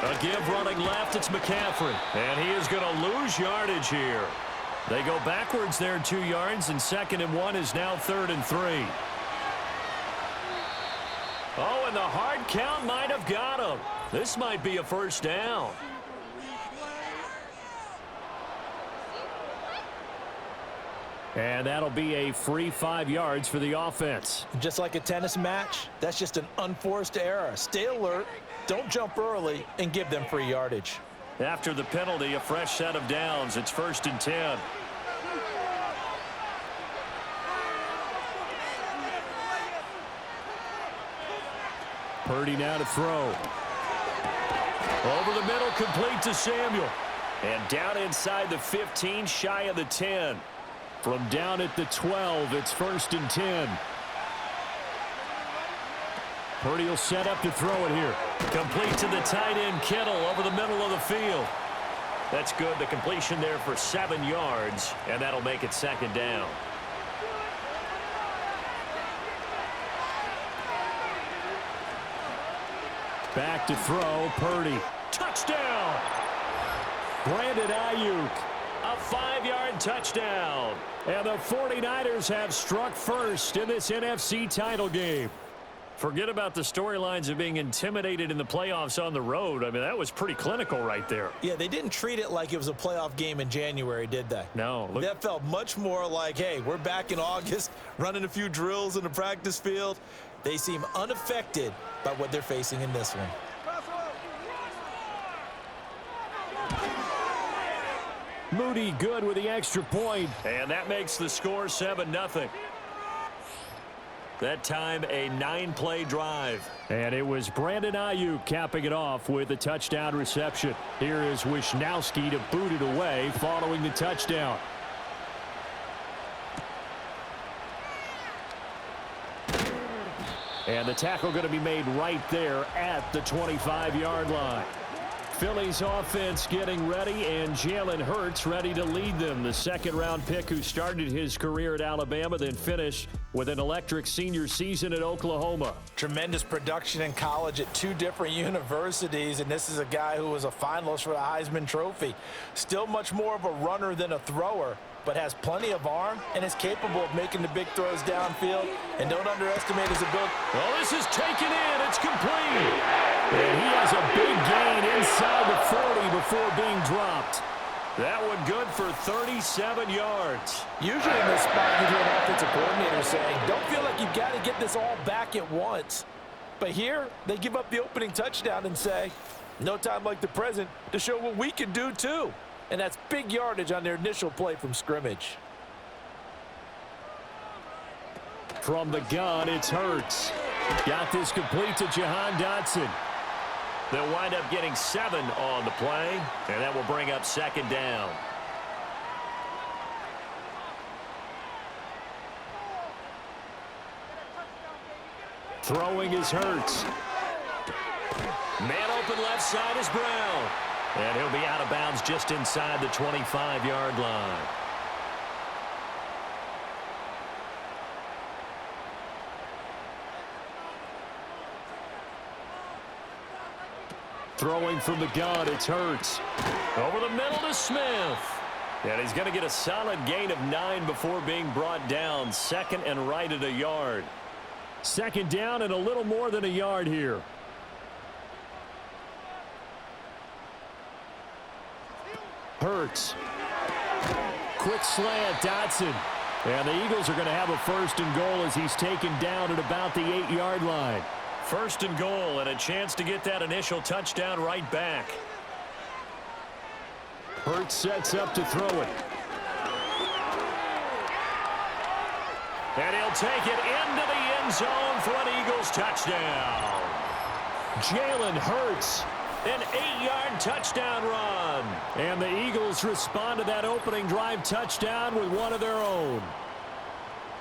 A give running left, it's McCaffrey. And he is going to lose yardage here. They go backwards there 2 yards, and 2nd and 1 is now 3rd and 3. Oh, and the hard count might have got him. This might be a first down. And that'll be a free 5 yards for the offense. Just like a tennis match, that's just an unforced error. Stay alert, don't jump early, and give them free yardage. After the penalty, a fresh set of downs. It's 1st and 10. Purdy now to throw. Over the middle, complete to Samuel. And down inside the 15, shy of the 10. From down at the 12, it's 1st and 10. Purdy will set up to throw it here. Complete to the tight end, Kittle, over the middle of the field. That's good. The completion there for 7 yards, and that'll make it 2nd down. Back to throw, Purdy. Touchdown! Brandon Aiyuk. A 5-yard touchdown. And the 49ers have struck first in this NFC title game. Forget about the storylines of being intimidated in the playoffs on the road. I mean, that was pretty clinical right there. Yeah, they didn't treat it like it was a playoff game in January, did they? No. That felt much more like, hey, we're back in August, running a few drills in the practice field. They seem unaffected by what they're facing in this one. Moody good with the extra point. And that makes the score 7-0. That time a 9-play drive. And it was Brandon Aiyuk capping it off with a touchdown reception. Here is Wisnowski to boot it away following the touchdown. And the tackle going to be made right there at the 25-yard line. Philly's offense getting ready, and Jalen Hurts ready to lead them. The 2nd-round pick who started his career at Alabama, then finished with an electric senior season at Oklahoma. Tremendous production in college at 2 different universities, and this is a guy who was a finalist for the Heisman Trophy. Still much more of a runner than a thrower, but has plenty of arm and is capable of making the big throws downfield. And don't underestimate his ability. Oh, this is taken in. It's complete. And he has a big gain inside the 40 before being dropped. That one good for 37 yards. Usually in this spot, you hear an offensive coordinator saying, don't feel like you've got to get this all back at once. But here, they give up the opening touchdown and say, no time like the present to show what we can do too. And that's big yardage on their initial play from scrimmage. From the gun, it's Hurts. Got this complete to Jahan Dotson. They'll wind up getting 7 on the play, and that will bring up 2nd down. Throwing is Hurts. Man open left side is Brown. And he'll be out of bounds just inside the 25-yard line. Throwing from the gun, it's Hurts. Over the middle to Smith. And he's going to get a solid gain of 9 before being brought down. 2nd and right at a yard. 2nd down and a little more than a yard here. Hurts. Quick slant, Dotson. And the Eagles are going to have a 1st and goal as he's taken down at about the 8-yard line. 1st and goal and a chance to get that initial touchdown right back. Hurts sets up to throw it. And he'll take it into the end zone for an Eagles touchdown. Jalen Hurts, an 8-yard touchdown run. And the Eagles respond to that opening drive touchdown with one of their own.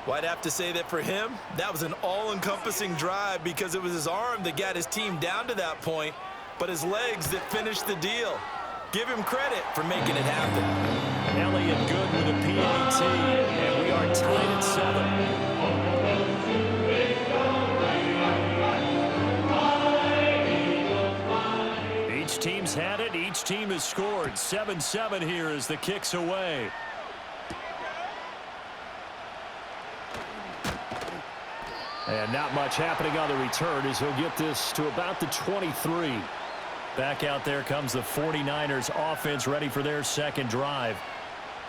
Well, I'd have to say that for him, that was an all-encompassing drive because it was his arm that got his team down to that point, but his legs that finished the deal. Give him credit for making it happen. Elliott good with a PAT, and we are tied at 7. Each Each team's had it. Each team has scored. 7-7 here as the kick's away. And not much happening on the return as he'll get this to about the 23. Back out there comes the 49ers offense ready for their second drive.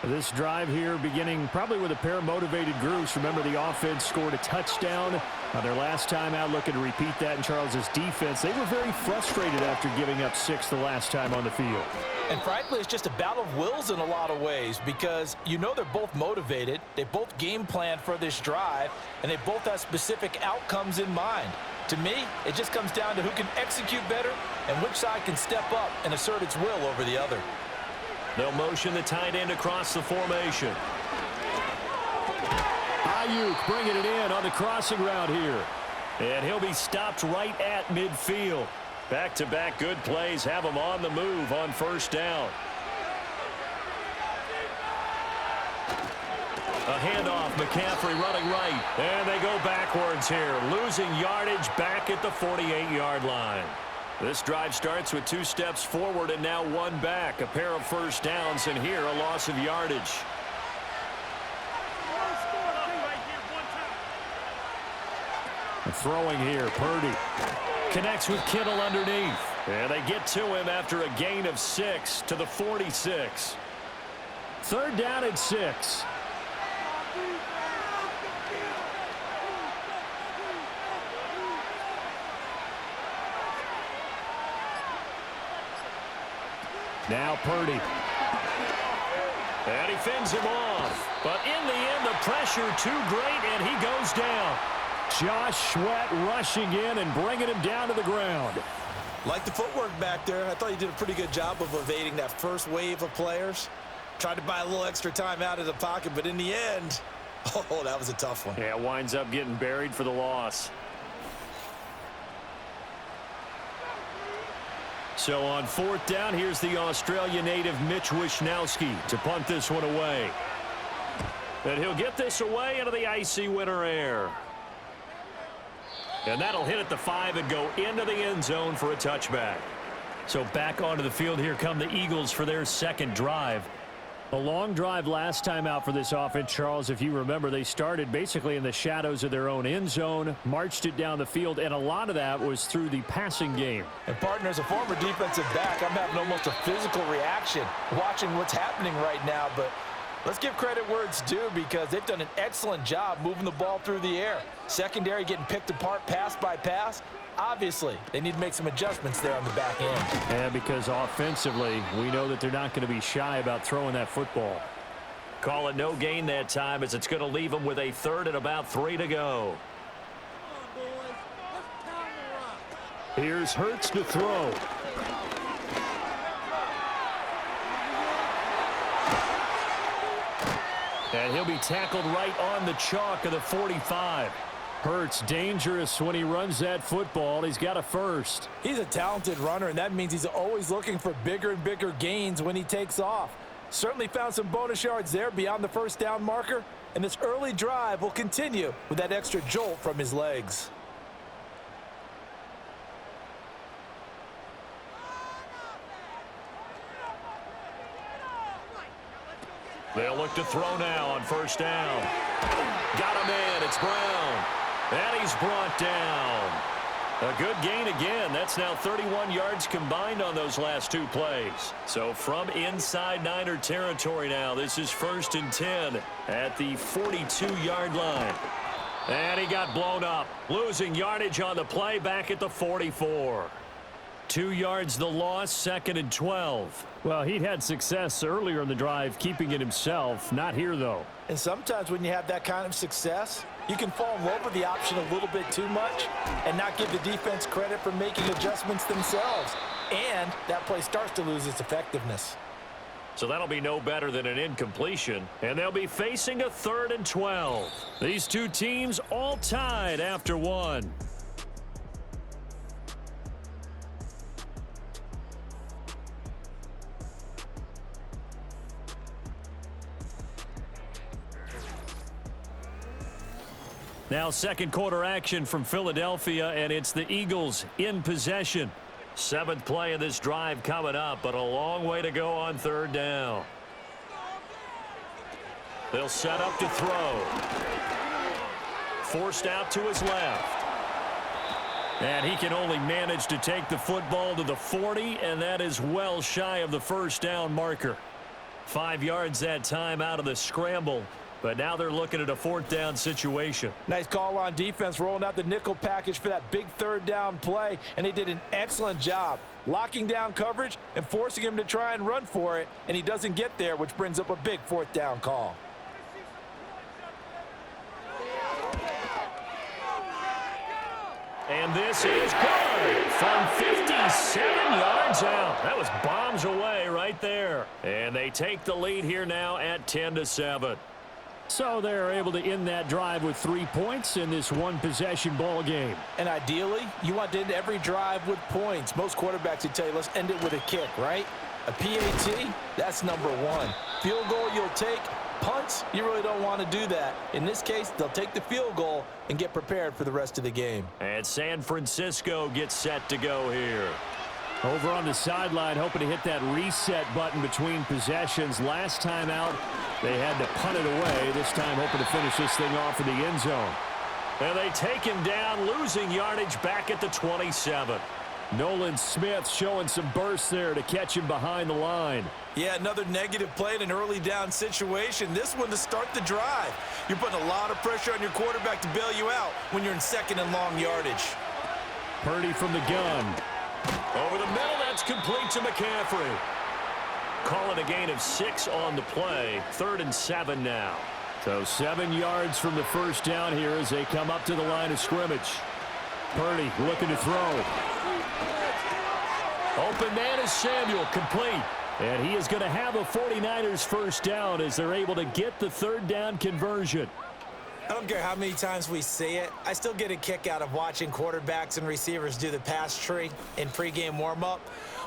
This drive here beginning probably with a pair of motivated groups. Remember, the offense scored a touchdown their last time out, looking to repeat that in Charles's defense. They were very frustrated after giving up 6 the last time on the field. And frankly, it's just a battle of wills in a lot of ways because you know they're both motivated. They both game planned for this drive, and they both have specific outcomes in mind. To me, it just comes down to who can execute better and which side can step up and assert its will over the other. They'll motion the tight end across the formation. Aiyuk bringing it in on the crossing route here. And he'll be stopped right at midfield. Back-to-back good plays have him on the move on first down. A handoff, McCaffrey running right. And they go backwards here, losing yardage back at the 48-yard line. This drive starts with 2 steps forward and now 1 back. A pair of first downs, and here a loss of yardage. Throwing here, Purdy. Connects with Kittle underneath. And they get to him after a gain of 6 to the 46. 3rd down and 6. Now Purdy. And he fends him off. But in the end, the pressure too great, and he goes down. Josh Sweat rushing in and bringing him down to the ground. Like the footwork back there, I thought he did a pretty good job of evading that first wave of players. Tried to buy a little extra time out of the pocket, but in the end, oh, that was a tough one. Yeah, winds up getting buried for the loss. So on 4th down, here's the Australia native Mitch Wishnowsky to punt this one away. And he'll get this away into the icy winter air. And that'll hit at the 5 and go into the end zone for a touchback. So back onto the field, here come the Eagles for their second drive. A long drive last time out for this offense, Charles. If you remember, they started basically in the shadows of their own end zone, marched it down the field, and a lot of that was through the passing game. And partner, as a former defensive back, I'm having almost a physical reaction watching what's happening right now. But let's give credit where it's due because they've done an excellent job moving the ball through the air. Secondary getting picked apart pass by pass. Obviously, they need to make some adjustments there on the back end. And because offensively, we know that they're not going to be shy about throwing that football. Call it no gain that time as it's going to leave them with a 3rd and about 3 to go. Here's Hurts to throw. And he'll be tackled right on the chalk of the 45. Hurts dangerous when he runs that football. He's got a first. He's a talented runner, and that means he's always looking for bigger and bigger gains when he takes off. Certainly found some bonus yards there beyond the first down marker, and this early drive will continue with that extra jolt from his legs. They'll look to throw now on first down. Got him in. It's Brown. And he's brought down. A good gain again. That's now 31 yards combined on those last 2 plays. So from inside Niner territory now, this is 1st and 10 at the 42-yard line. And he got blown up. Losing yardage on the play back at the 44. 2 yards the loss, 2nd and 12. Well, he'd had success earlier in the drive keeping it himself. Not here, though. And sometimes when you have that kind of success, you can fall in love with the option a little bit too much and not give the defense credit for making adjustments themselves. And that play starts to lose its effectiveness. So that'll be no better than an incompletion. And they'll be facing a 3rd and 12. These two teams all tied after 1. Now 2nd quarter action from Philadelphia, and it's the Eagles in possession. Seventh play of this drive coming up, but a long way to go on third down. They'll set up to throw. Forced out to his left. And he can only manage to take the football to the 40, and that is well shy of the first down marker. 5 yards that time out of the scramble, but now they're looking at a fourth down situation. Nice call on defense, rolling out the nickel package for that big third down play, and they did an excellent job locking down coverage and forcing him to try and run for it, and he doesn't get there, which brings up a big fourth down call. And this is good from 57 yards out. That was bombs away right there. And they take the lead here now at 10-7. So they're able to end that drive with 3 points in this one-possession ball game. And ideally, you want to end every drive with points. Most quarterbacks would tell you, let's end it with a kick, right? A PAT, that's number one. Field goal you'll take. Punts, you really don't want to do that. In this case, they'll take the field goal and get prepared for the rest of the game. And San Francisco gets set to go here. Over on the sideline, hoping to hit that reset button between possessions. Last time out, they had to punt it away. This time, hoping to finish this thing off in the end zone. And they take him down, losing yardage back at the 27. Nolan Smith showing some burst there to catch him behind the line. Yeah, another negative play in an early down situation. This one to start the drive. You're putting a lot of pressure on your quarterback to bail you out when you're in second and long yardage. Purdy from the gun. Over the middle, that's complete to McCaffrey. Calling a gain of 6 on the play. 3rd and 7 now. So 7 yards from the first down here as they come up to the line of scrimmage. Purdy looking to throw. Open man is Samuel, complete. And he is going to have a 49ers first down as they're able to get the third down conversion. I don't care how many times we see it. I still get a kick out of watching quarterbacks and receivers do the pass tree in pregame warm-up.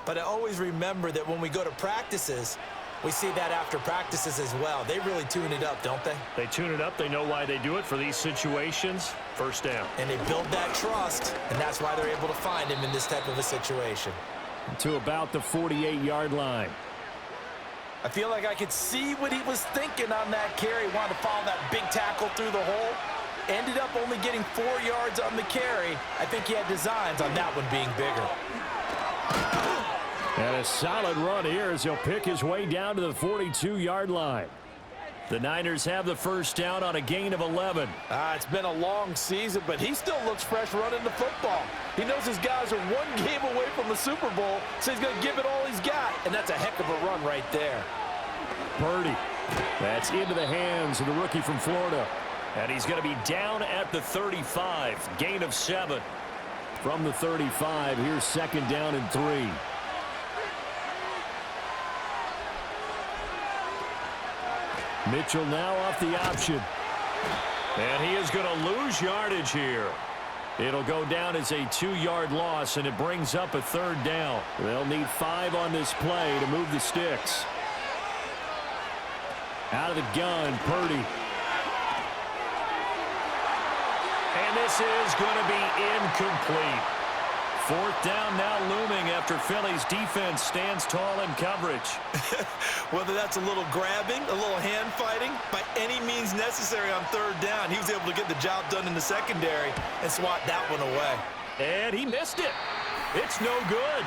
But I always remember that when we go to practices, we see that after practices as well. They really tune it up, don't they? They tune it up. They know why they do it for these situations. First down. And they build that trust, and that's why they're able to find him in this type of a situation. To about the 48-yard line. I feel like I could see what he was thinking on that carry. Wanted to follow that big tackle through the hole. Ended up only getting 4 yards on the carry. I think he had designs on that one being bigger. And a solid run here as he'll pick his way down to the 42-yard line. The Niners have the first down on a gain of 11. It's been a long season, but he still looks fresh running the football. He knows his guys are 1 game away from the Super Bowl, so he's going to give it all he's got, and that's a heck of a run right there. Purdy. That's into the hands of the rookie from Florida. And he's going to be down at the 35. Gain of 7. From the 35, here's 2nd down and 3. Mitchell now off the option. And he is going to lose yardage here. It'll go down as a 2-yard loss, and it brings up a 3rd down. They'll need 5 on this play to move the sticks. Out of the gun, Purdy. And this is going to be incomplete. 4th down now looming after Philly's defense stands tall in coverage. Whether that's a little grabbing, a little hand fighting, by any means necessary on 3rd down, he was able to get the job done in the secondary and swat that one away. And he missed it. It's no good.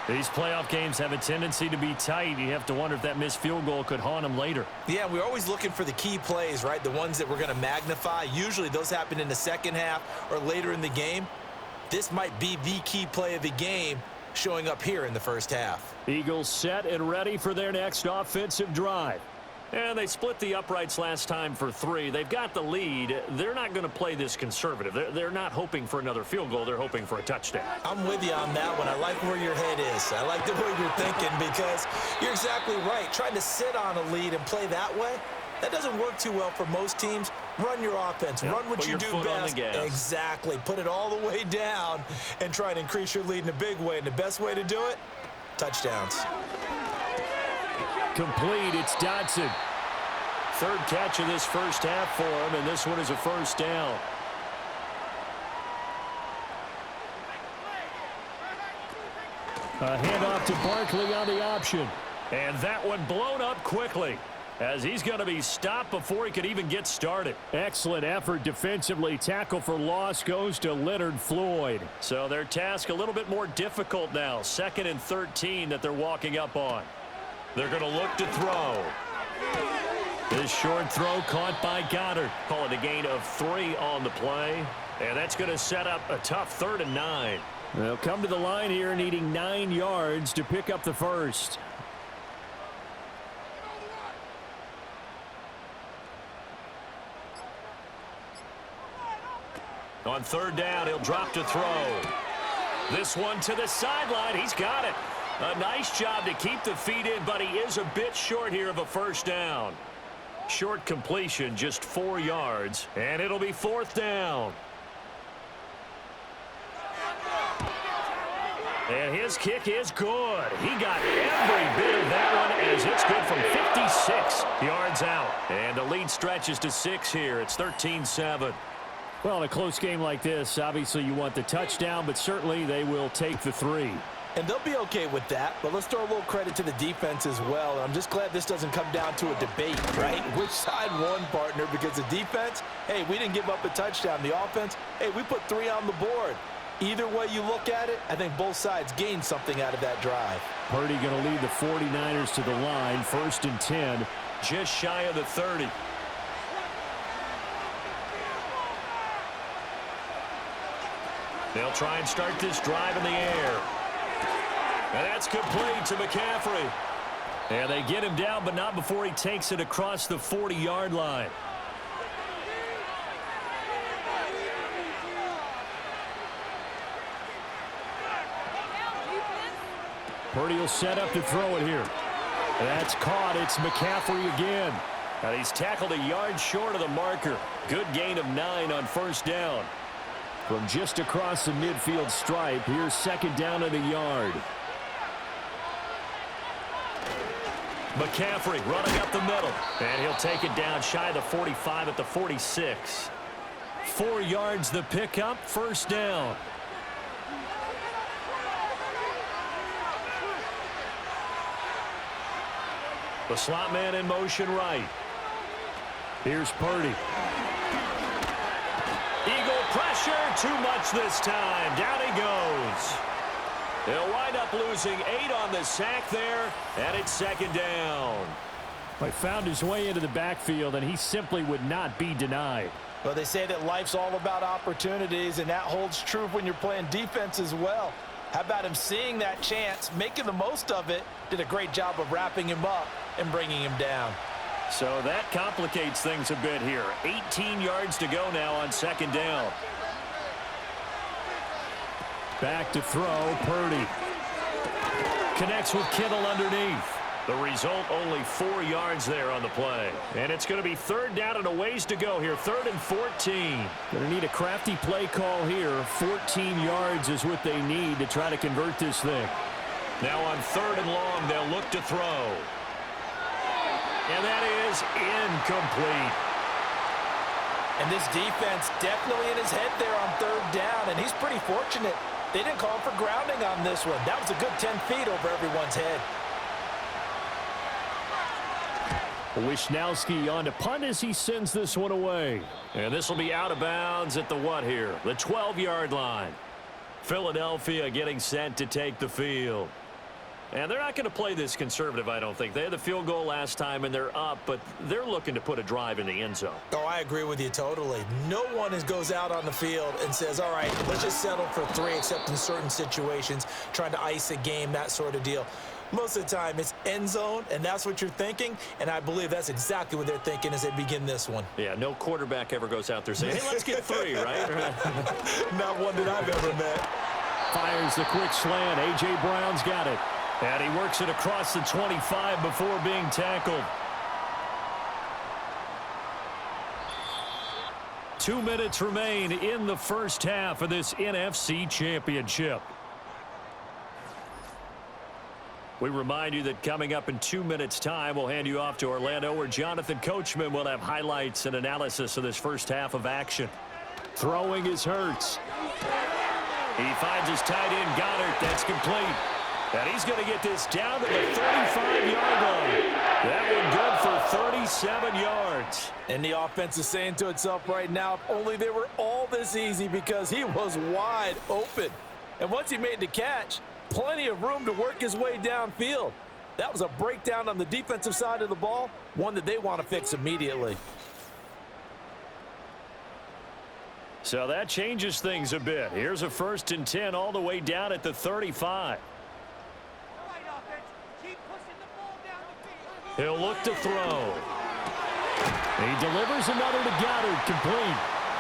These playoff games have a tendency to be tight. You have to wonder if that missed field goal could haunt him later. Yeah, we're always looking for the key plays, right? The ones that we're going to magnify. Usually those happen in the second half or later in the game. This might be the key play of the game showing up here in the first half. Eagles set and ready for their next offensive drive. And they split the uprights last time for 3. They've got the lead. They're not going to play this conservative. They're not hoping for another field goal. They're hoping for a touchdown. I'm with you on that one. I like where your head is. I like the way you're thinking because you're exactly right. Trying to sit on a lead and play that way, that doesn't work too well for most teams. Run your offense. Yep, run what you do best. Exactly. Put it all the way down and try and increase your lead in a big way. And the best way to do it, touchdowns. Complete. It's Dotson. 3rd catch of this first half for him, and this one is a first down. A handoff to Barkley on the option. And that one blown up quickly, as he's going to be stopped before he could even get started. Excellent effort defensively. Tackle for loss goes to Leonard Floyd. So their task a little bit more difficult now. 2nd and 13 that they're walking up on. They're going to look to throw. This short throw caught by Goddard. Call it a gain of 3 on the play. And that's going to set up a tough 3rd and 9. They'll come to the line here needing 9 yards to pick up the first. On 3rd down, he'll drop to throw. This one to the sideline. He's got it. A nice job to keep the feet in, but he is a bit short here of a first down. Short completion, just 4 yards, and it'll be 4th down. And his kick is good. He got every bit of that one as it's good from 56 yards out. And the lead stretches to 6 here. It's 13-7. Well, in a close game like this, obviously you want the touchdown, but certainly they will take the 3. And they'll be okay with that, but let's throw a little credit to the defense as well. And I'm just glad this doesn't come down to a debate, right? Which side won, partner? Because the defense, hey, we didn't give up a touchdown. The offense, hey, we put 3 on the board. Either way you look at it, I think both sides gained something out of that drive. Purdy going to lead the 49ers to the line, 1st and 10. Just shy of the 30. They'll try and start this drive in the air. And that's complete to McCaffrey. And they get him down, but not before he takes it across the 40-yard line. Purdy will set up to throw it here. That's caught. It's McCaffrey again. And he's tackled a yard short of the marker. Good gain of 9 on 1st down. From just across the midfield stripe, here's 2nd down and a yard. McCaffrey running up the middle. And he'll take it down shy of the 45 at the 46. 4 yards the pickup, 1st down. The slot man in motion right. Here's Purdy. Eagle pressure, too much this time. Down he goes. They'll wind up losing 8 on the sack there, and it's 2nd down. He found his way into the backfield, and he simply would not be denied. Well, they say that life's all about opportunities, and that holds true when you're playing defense as well. How about him seeing that chance, making the most of it, did a great job of wrapping him up and bringing him down. So that complicates things a bit here. 18 yards to go now on 2nd down. Back to throw, Purdy. Connects with Kittle underneath. The result, only 4 yards there on the play. And it's going to be 3rd down and a ways to go here. 3rd and 14. Going to need a crafty play call here. 14 yards is what they need to try to convert this thing. Now on 3rd and long, they'll look to throw. And that is incomplete. And this defense definitely in his head there on 3rd down, and he's pretty fortunate. They didn't call for grounding on this one. That was a good 10 feet over everyone's head. Wisnowski on to punt as he sends this one away. And this will be out of bounds at the what here? The 12-yard line. Philadelphia getting set to take the field. And they're not going to play this conservative, I don't think. They had the field goal last time, and they're up, but they're looking to put a drive in the end zone. Oh, I agree with you totally. No one goes out on the field and says, all right, let's just settle for 3, except in certain situations, trying to ice a game, that sort of deal. Most of the time, it's end zone, and that's what you're thinking, and I believe that's exactly what they're thinking as they begin this one. Yeah, no quarterback ever goes out there saying, hey, let's get 3, right? Not one that I've ever met. Fires the quick slant. A.J. Brown's got it. And he works it across the 25 before being tackled. 2 minutes remain in the first half of this NFC Championship. We remind you that coming up in 2 minutes' time, we'll hand you off to Orlando, where Jonathan Coachman will have highlights and analysis of this first half of action. Throwing is Hurts. He finds his tight end, Goddard. That's complete. And he's going to get this down to the 35-yard line. That one good for 37 yards. And the offense is saying to itself right now, if only they were all this easy, because he was wide open. And once he made the catch, plenty of room to work his way downfield. That was a breakdown on the defensive side of the ball, one that they want to fix immediately. So that changes things a bit. Here's a 1st and 10 all the way down at the 35. He'll look to throw. He delivers another to Goddard, complete.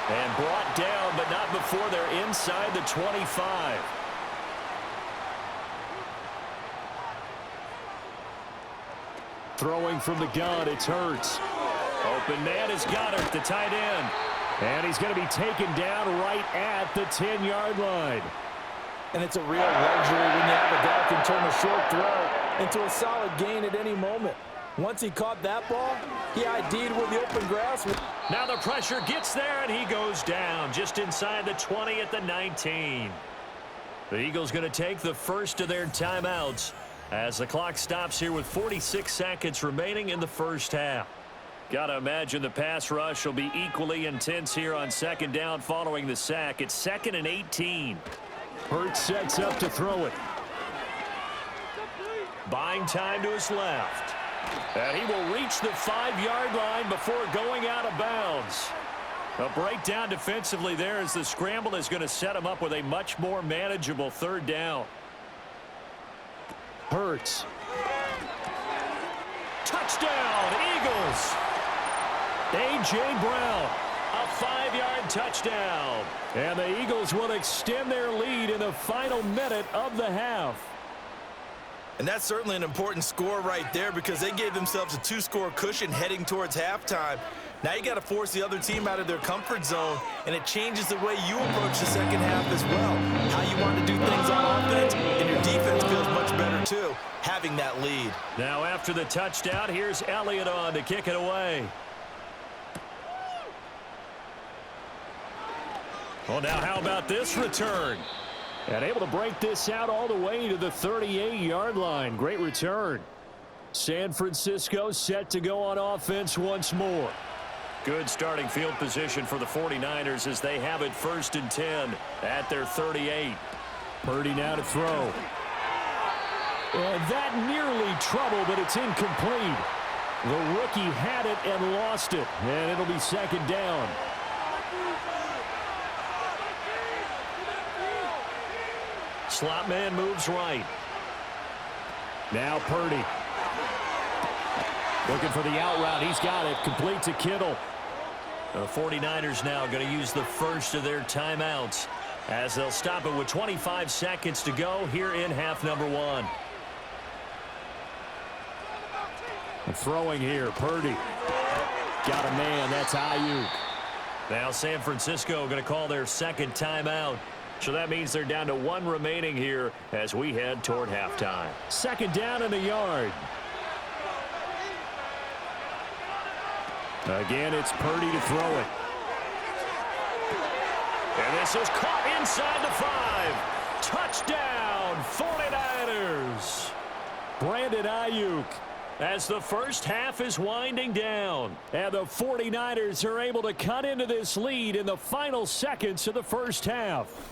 And brought down, but not before they're inside the 25. Throwing from the gun, it's Hurts. Open man is Goddard, the tight end. And he's going to be taken down right at the 10-yard line. And it's a real luxury when you have a guy who can turn a short throw into a solid gain at any moment. Once he caught that ball, he ID'd with the open grass. Now the pressure gets there, and he goes down just inside the 20 at the 19. The Eagles going to take the first of their timeouts as the clock stops here with 46 seconds remaining in the first half. Got to imagine the pass rush will be equally intense here on 2nd down following the sack. It's 2nd and 18. Hurts sets up to throw it. Buying time to his left. And he will reach the 5-yard line before going out of bounds. A breakdown defensively there as the scramble is going to set him up with a much more manageable 3rd down. Hurts. Touchdown, Eagles. A.J. Brown. A 5-yard touchdown. And the Eagles will extend their lead in the final minute of the half. And that's certainly an important score right there, because they gave themselves a 2-score cushion heading towards halftime. Now you got to force the other team out of their comfort zone, and it changes the way you approach the second half as well. How you want to do things on offense, and your defense feels much better too, having that lead. Now after the touchdown, here's Elliott on to kick it away. Well, now how about this return? And able to break this out all the way to the 38-yard line. Great return. San Francisco set to go on offense once more. Good starting field position for the 49ers as they have it 1st and 10 at their 38. Purdy now to throw. And that nearly trouble, but it's incomplete. The rookie had it and lost it. And it'll be 2nd down. Slot man moves right. Now Purdy. Looking for the out route. He's got it. Complete to Kittle. The 49ers now going to use the first of their timeouts as they'll stop it with 25 seconds to go here in half number 1. Throwing here. Purdy. Got a man. That's Aiyuk. Now San Francisco going to call their 2nd timeout. So that means they're down to 1 remaining here as we head toward halftime. 2nd down and a yard. Again, it's Purdy to throw it. And this is caught inside the 5. Touchdown, 49ers. Brandon Aiyuk. As the first half is winding down. And the 49ers are able to cut into this lead in the final seconds of the first half.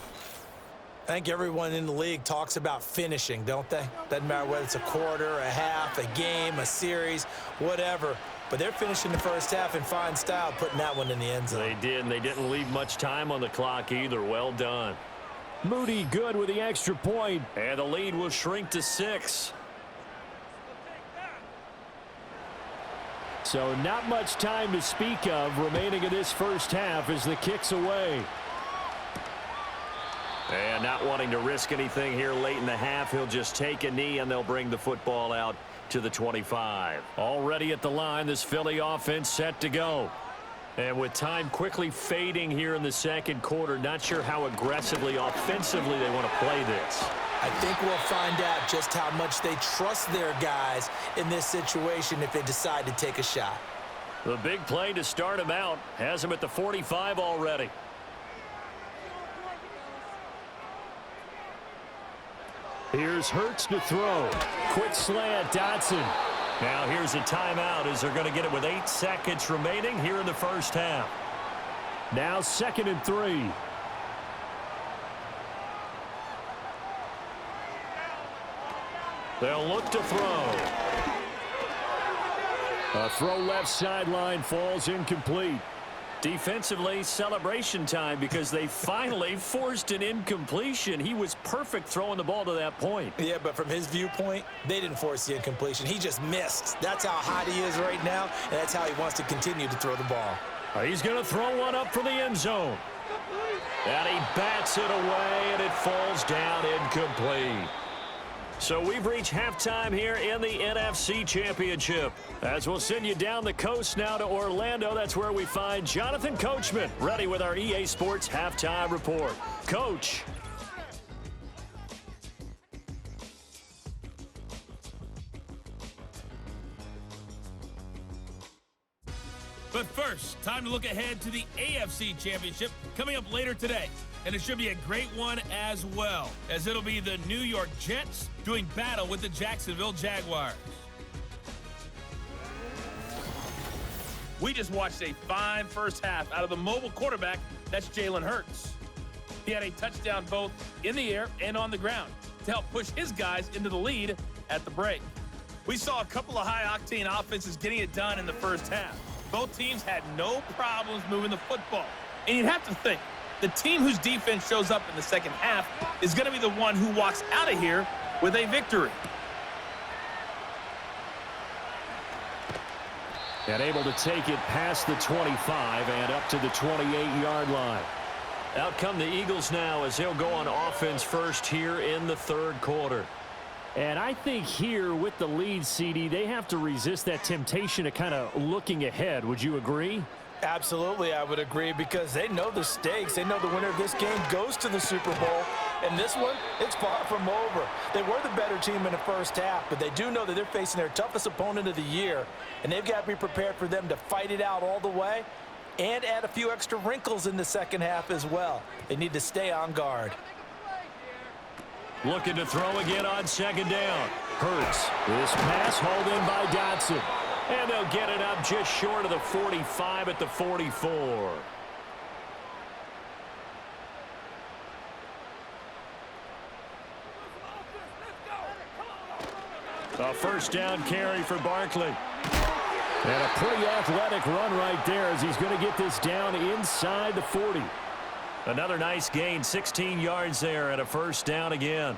I think everyone in the league talks about finishing, don't they? Doesn't matter whether it's a quarter, a half, a game, a series, whatever. But they're finishing the first half in fine style, putting that one in the end zone. They did, and they didn't leave much time on the clock either. Well done. Moody good with the extra point. And the lead will shrink to 6. So not much time to speak of remaining in this first half as the kick's away. And not wanting to risk anything here late in the half, he'll just take a knee and they'll bring the football out to the 25. Already at the line, this Philly offense set to go. And with time quickly fading here in the 2nd quarter, not sure how aggressively, offensively they want to play this. I think we'll find out just how much they trust their guys in this situation if they decide to take a shot. The big play to start him out has him at the 45 already. Here's Hurts to throw. Quick slant, Dotson. Now here's a timeout as they're going to get it with 8 seconds remaining here in the first half. Now 2nd and 3. They'll look to throw. A throw left sideline falls incomplete. Defensively, celebration time because they finally forced an incompletion. He was perfect throwing the ball to that point. Yeah, but from his viewpoint, they didn't force the incompletion. He just missed. That's how hot he is right now, and that's how he wants to continue to throw the ball. He's going to throw one up for the end zone. And he bats it away, and it falls down incomplete. So we've reached halftime here in the NFC Championship. As we'll send you down the coast now to Orlando, that's where we find Jonathan Coachman, ready with our EA Sports Halftime Report. Coach. But first, time to look ahead to the AFC Championship coming up later today. And it should be a great one as well, as it'll be the New York Jets doing battle with the Jacksonville Jaguars. We just watched a fine first half out of the mobile quarterback, that's Jalen Hurts. He had a touchdown both in the air and on the ground to help push his guys into the lead at the break. We saw a couple of high-octane offenses getting it done in the first half. Both teams had no problems moving the football. And you'd have to think, the team whose defense shows up in the second half is going to be the one who walks out of here with a victory. And able to take it past the 25 and up to the 28-yard line. Out come the Eagles now as they'll go on offense first here in the third quarter. And I think here with the lead, CD, they have to resist that temptation of kind of looking ahead. Would you agree? Absolutely, I would agree, because they know the stakes. They know the winner of this game goes to the Super Bowl. And this one, it's far from over. They were the better team in the first half, but they do know that they're facing their toughest opponent of the year. And they've got to be prepared for them to fight it out all the way and add a few extra wrinkles in the second half as well. They need to stay on guard. Looking to throw again on second down. Hurts. This pass hauled in by Dotson. And they'll get it up just short of the 45 at the 44. A first down carry for Barkley. And a pretty athletic run right there as he's going to get this down inside the 40. Another nice gain, 16 yards there, and a first down again.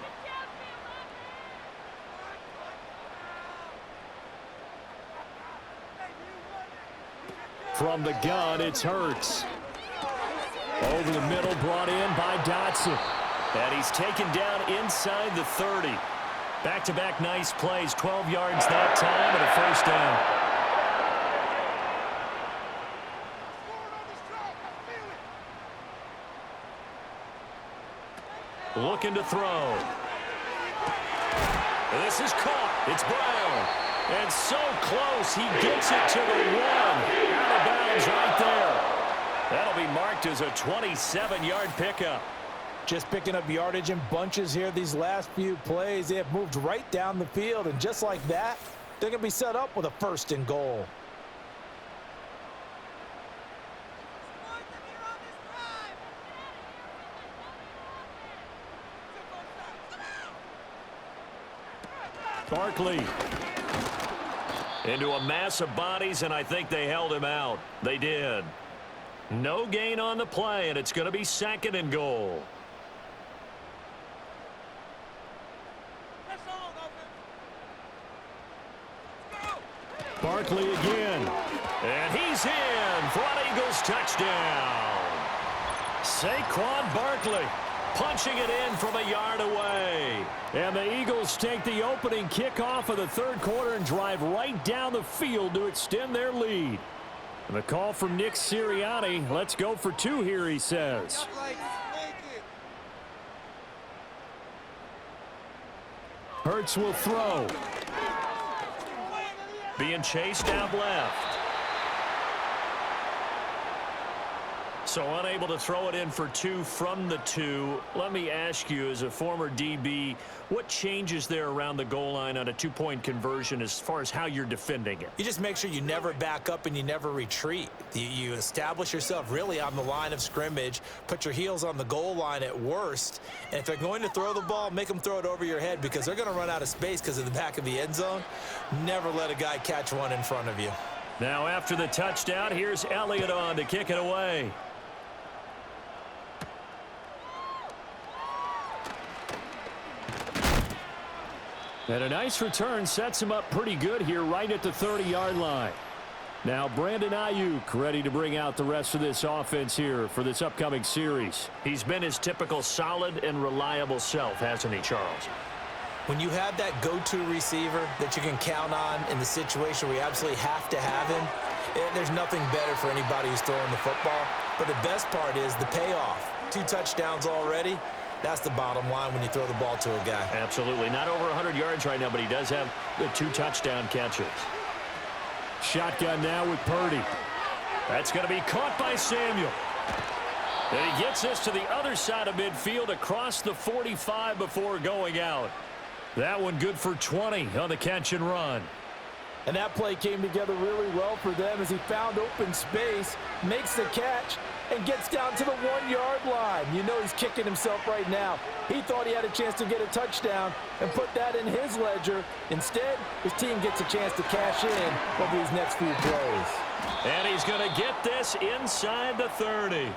From the gun, it's Hurts. Over the middle, brought in by Dotson. And he's taken down inside the 30. Back-to-back nice plays, 12 yards that time, and a first down. Looking to throw. This is caught. It's Brown. And so close, he gets it to the 1. Out of bounds right there. That'll be marked as a 27-yard pickup. Just picking up yardage in bunches here these last few plays. They have moved right down the field, and just like that, they're going to be set up with a 1st and goal. Barkley into a mass of bodies, and I think they held him out. They did. No gain on the play, and it's going to be 2nd and goal. Barkley again. And he's in for an Eagles touchdown. Saquon Barkley punching it in from a yard away. And the Eagles take the opening kickoff of the third quarter and drive right down the field to extend their lead. And the call from Nick Sirianni, let's go for 2 here, he says. Hurts will throw. Being chased out left. So unable to throw it in for 2 from the 2. Let me ask you, as a former DB, what changes there around the goal line on a 2-point conversion as far as how you're defending it? You just make sure you never back up and you never retreat. You establish yourself really on the line of scrimmage, put your heels on the goal line at worst, and if they're going to throw the ball, make them throw it over your head because they're going to run out of space because of the back of the end zone. Never let a guy catch one in front of you. Now after the touchdown, here's Elliott on to kick it away. And a nice return sets him up pretty good here right at the 30-yard line. Now Brandon Aiyuk ready to bring out the rest of this offense here for this upcoming series. He's been his typical solid and reliable self, hasn't he, Charles? When you have that go-to receiver that you can count on in the situation where you absolutely have to have him, there's nothing better for anybody who's throwing the football. But the best part is the payoff. 2 touchdowns already. That's the bottom line when you throw the ball to a guy. Absolutely. Not over 100 yards right now, but he does have the 2 touchdown catches. Shotgun now with Purdy. That's going to be caught by Samuel. And he gets this to the other side of midfield across the 45 before going out. That one good for 20 on the catch and run. And that play came together really well for them as he found open space, makes the catch, and gets down to the 1-yard line. You know he's kicking himself right now. He thought he had a chance to get a touchdown and put that in his ledger. Instead, his team gets a chance to cash in over these next few plays. And he's going to get this inside the 30.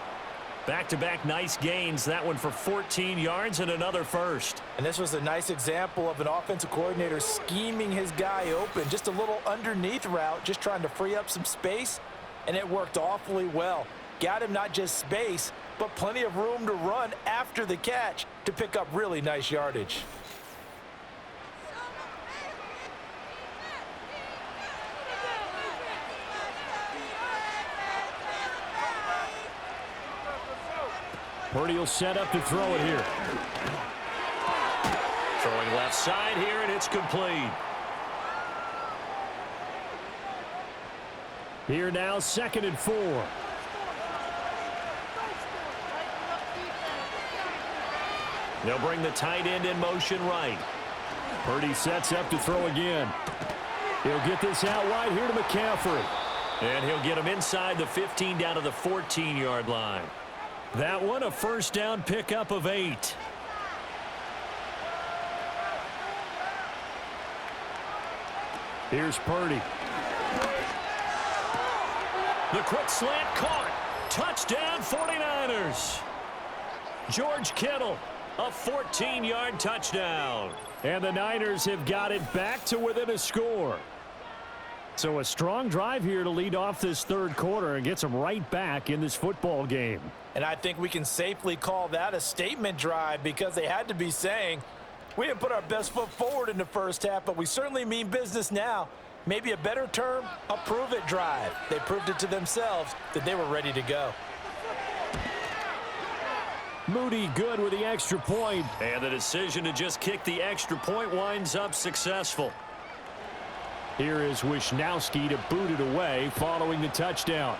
Back-to-back nice gains. That one for 14 yards and another first. And this was a nice example of an offensive coordinator scheming his guy open. Just a little underneath route, just trying to free up some space, and it worked awfully well. Got him not just space, but plenty of room to run after the catch to pick up really nice yardage. Purdy will set up to throw it here. Throwing left side here, and it's complete. Here now, 2nd and 4. They'll bring the tight end in motion right. Purdy sets up to throw again. He'll get this out wide here to McCaffrey. And he'll get him inside the 15 down to the 14-yard line. That one a first down pickup of 8. Here's Purdy. The quick slant caught. Touchdown 49ers. George Kittle, a 14-yard touchdown. And the Niners have got it back to within a score. So a strong drive here to lead off this 3rd quarter and gets them right back in this football game. And I think we can safely call that a statement drive because they had to be saying, we didn't put our best foot forward in the first half, but we certainly mean business now. Maybe a better term, a prove-it drive. They proved it to themselves that they were ready to go. Moody good with the extra point. And the decision to just kick the extra point winds up successful. Here is Wisnowski to boot it away following the touchdown.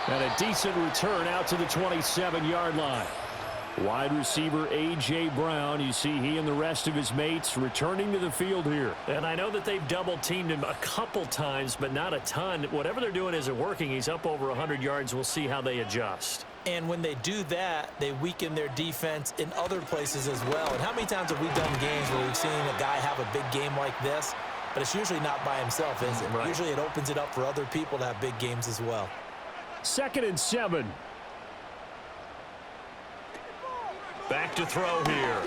And a decent return out to the 27-yard line. Wide receiver A.J. Brown, you see he and the rest of his mates returning to the field here. And I know that they've double-teamed him a couple times, but not a ton. Whatever they're doing isn't working. He's up over 100 yards. We'll see how they adjust. And when they do that, they weaken their defense in other places as well. And how many times have we done games where we've seen a guy have a big game like this? But it's usually not by himself, is it? Right. Usually it opens it up for other people to have big games as well. 2nd and 7. Back to throw here.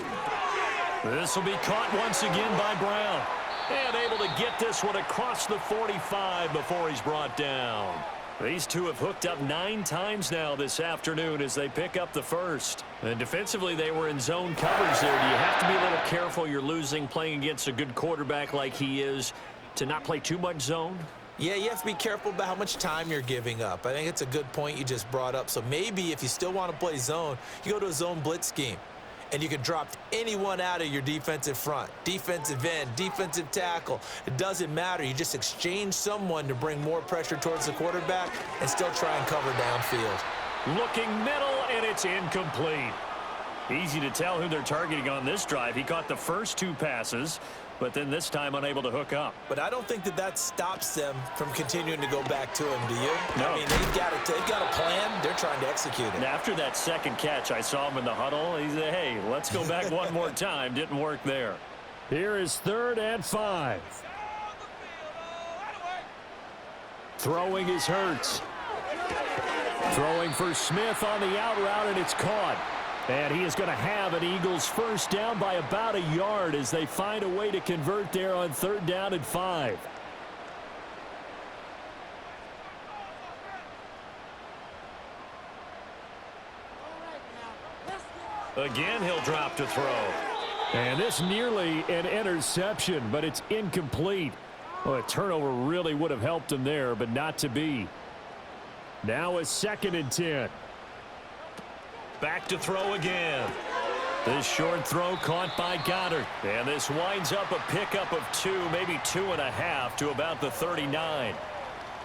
This will be caught once again by Brown. And able to get this one across the 45 before he's brought down. These two have hooked up 9 times now this afternoon as they pick up the first. And defensively, they were in zone coverage there. Do you have to be a little careful? You're losing playing against a good quarterback like he is to not play too much zone? Yeah, you have to be careful about how much time you're giving up. I think it's a good point you just brought up. So maybe if you still want to play zone, you go to a zone blitz scheme. and you can drop anyone out of your defensive front. Defensive end, defensive tackle. It doesn't matter. You just exchange someone to bring more pressure towards the quarterback and still try and cover downfield. Looking middle, and it's incomplete. Easy to tell who they're targeting on this drive. He caught the first 2 passes, but then this time unable to hook up. But I don't think that stops them from continuing to go back to him, do you? No. I mean, they've got a plan. They're trying to execute it. And after that second catch, I saw him in the huddle. He said, hey, let's go back one more time. Didn't work there. Here is 3rd and 5. Throwing is Hurts. Throwing for Smith on the out route, and it's caught. And he is going to have an Eagles first down by about a yard as they find a way to convert there on 3rd down and 5. Again, he'll drop to throw. And this nearly an interception, but it's incomplete. Well, a turnover really would have helped him there, but not to be. Now a 2nd and 10. Back to throw again. This short throw caught by Goddard. And this winds up a pickup of 2, maybe 2.5 to about the 39.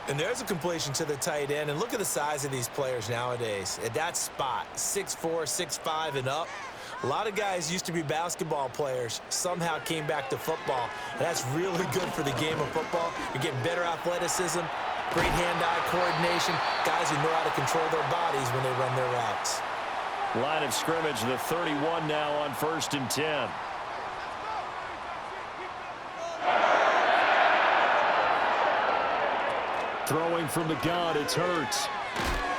And there's a completion to the tight end. And look at the size of these players nowadays. At that spot, 6'4", 6'5", and up. A lot of guys used to be basketball players, somehow came back to football. And that's really good for the game of football. You're getting better athleticism, great hand-eye coordination, guys who know how to control their bodies when they run their routes. Line of scrimmage, the 31 now on 1st and 10. Throwing from the gun, it's Hurts.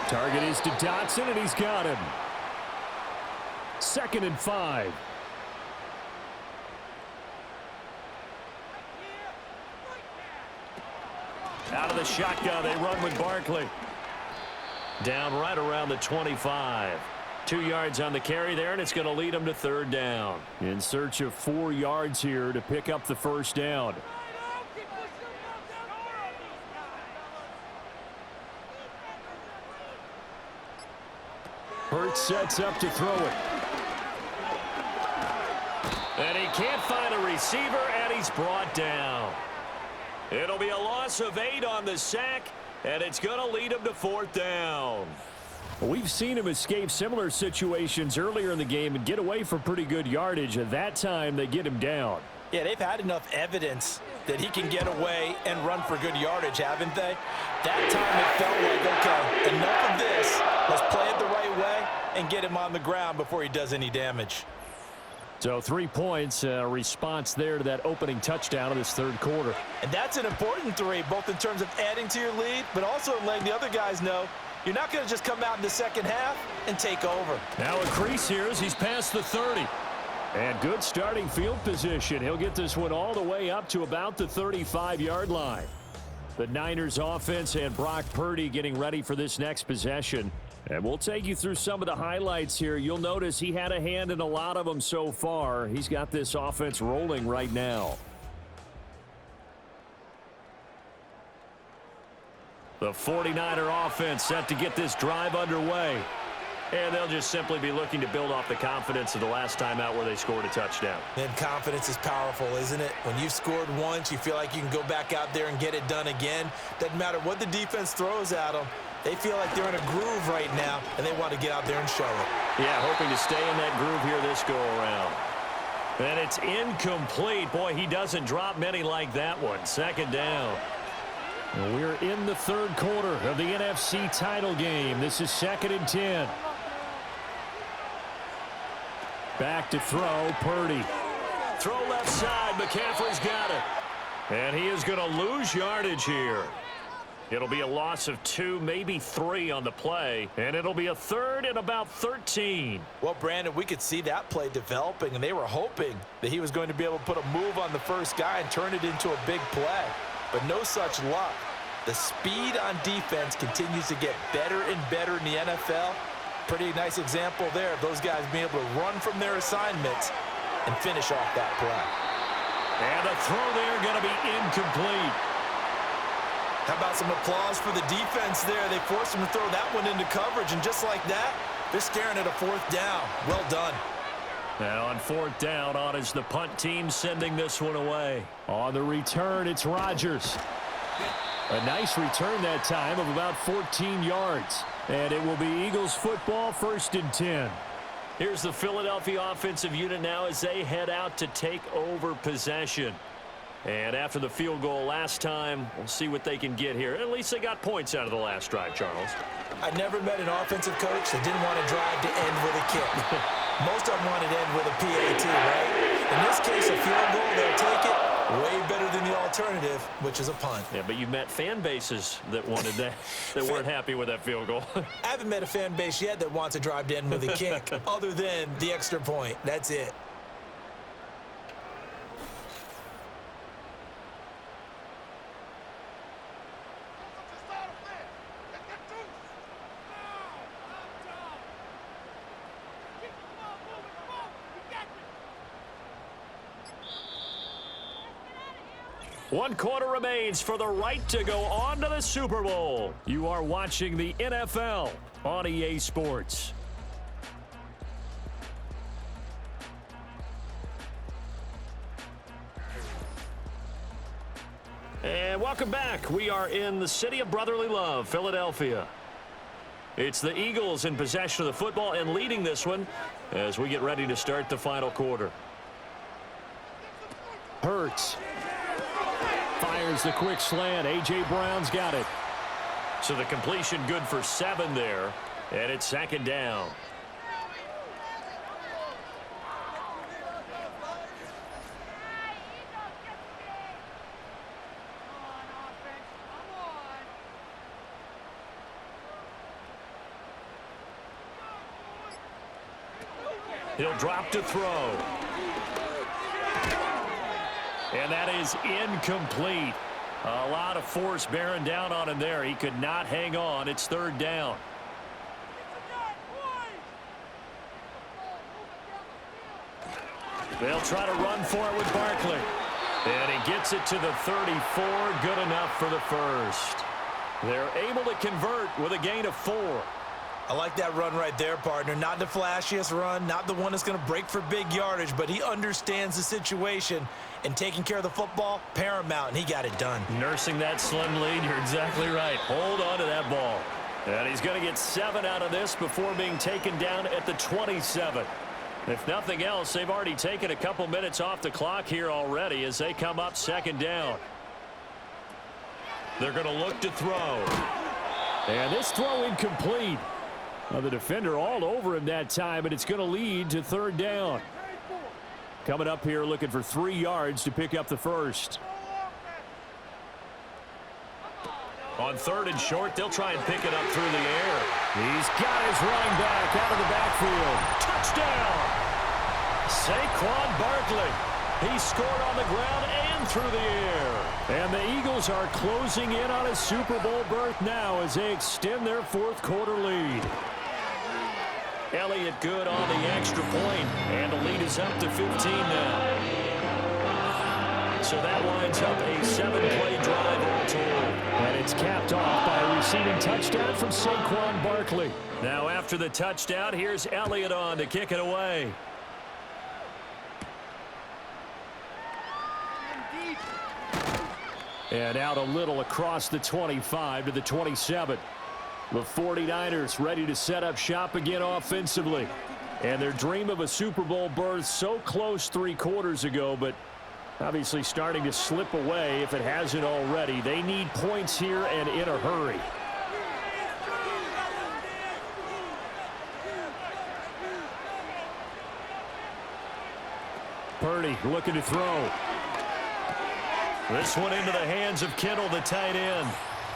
Target is to Dotson, and he's got him. 2nd and 5. Out of the shotgun, they run with Barkley. Down right around the 25. 2 yards on the carry there, and it's going to lead them to 3rd down. In search of 4 yards here to pick up the first down. Hurts sets up to throw it. And he can't find a receiver, and he's brought down. It'll be a loss of 8 on the sack, and it's going to lead him to 4th down. We've seen him escape similar situations earlier in the game and get away for pretty good yardage. At that time, they get him down. Yeah, they've had enough evidence that he can get away and run for good yardage, haven't they? That time it felt like, okay, enough of this. Let's play it the right way and get him on the ground before he does any damage. So 3 points, a response there to that opening touchdown of this 3rd quarter. And that's an important 3, both in terms of adding to your lead, but also in letting the other guys know you're not going to just come out in the second half and take over. Now a crease here as he's past the 30. And good starting field position. He'll get this one all the way up to about the 35-yard line. The Niners offense and Brock Purdy getting ready for this next possession. And we'll take you through some of the highlights here. You'll notice he had a hand in a lot of them so far. He's got this offense rolling right now. The 49er offense set to get this drive underway. And they'll just simply be looking to build off the confidence of the last time out where they scored a touchdown. And confidence is powerful, isn't it? When you've scored once, you feel like you can go back out there and get it done again. Doesn't matter what the defense throws at them. They feel like they're in a groove right now, and they want to get out there and show it. Yeah, hoping to stay in that groove here this go-around. And it's incomplete. Boy, he doesn't drop many like that one. 2nd down. And we're in the 3rd quarter of the NFC title game. This is 2nd and 10. Back to throw, Purdy. Throw left side, McCaffrey's got it. And he is going to lose yardage here. It'll be a loss of 2, maybe 3 on the play, and it'll be a 3rd and about 13. Well, Brandon, we could see that play developing, and they were hoping that he was going to be able to put a move on the first guy and turn it into a big play. But no such luck. The speed on defense continues to get better and better in the NFL. Pretty nice example there of those guys being able to run from their assignments and finish off that play. And the throw there going to be incomplete. How about some applause for the defense there? They forced him to throw that one into coverage, and just like that, they're staring at a 4th down. Well done. Now on 4th down, on is the punt team sending this one away. On the return, it's Rodgers. A nice return that time of about 14 yards. And it will be Eagles football, 1st and 10. Here's the Philadelphia offensive unit now as they head out to take over possession. And after the field goal last time, we'll see what they can get here. At least they got points out of the last drive, Charles. I never met an offensive coach that didn't want to drive to end with a kick. Most of them wanted to end with a PAT, right? In this case, a field goal, they'll take it. Way better than the alternative, which is a punt. Yeah, but you've met fan bases that wanted that, that weren't happy with that field goal. I haven't met a fan base yet that wants to drive to end with a kick, other than the extra point. That's it. One quarter remains for the right to go on to the Super Bowl. You are watching the NFL on EA Sports. And welcome back. We are in the city of brotherly love, Philadelphia. It's the Eagles in possession of the football and leading this one as we get ready to start the final quarter. Hurts. Fires the quick slant. A.J. Brown's got it. So the completion good for 7 there, and it's 2nd down. He'll drop to throw. And that is incomplete. A lot of force bearing down on him there. He could not hang on. It's 3rd down. They'll try to run for it with Barkley. And he gets it to the 34. Good enough for the first. They're able to convert with a gain of 4. I like that run right there, partner. Not the flashiest run, not the one that's going to break for big yardage, but he understands the situation, and taking care of the football, paramount, and he got it done. Nursing that slim lead, you're exactly right. Hold on to that ball. And he's going to get 7 out of this before being taken down at the 27. If nothing else, they've already taken a couple minutes off the clock here already as they come up 2nd down. They're going to look to throw. And this throw incomplete. Well, the defender all over him that time, and it's going to lead to 3rd down. Coming up here looking for 3 yards to pick up the first. On 3rd and short, they'll try and pick it up through the air. He's got his running back out of the backfield. Touchdown! Saquon Barkley. He scored on the ground and through the air. And the Eagles are closing in on a Super Bowl berth now as they extend their 4th quarter lead. Elliott good on the extra point, and the lead is up to 15 now. So that winds up a 7-play drive all told. And it's capped off by a receiving touchdown from Saquon Barkley. Now after the touchdown, here's Elliott on to kick it away. And out a little across the 25 to the 27. The 49ers ready to set up shop again offensively. And their dream of a Super Bowl berth so close 3 quarters ago, but obviously starting to slip away if it hasn't already. They need points here and in a hurry. Purdy looking to throw. This one into the hands of Kittle, the tight end.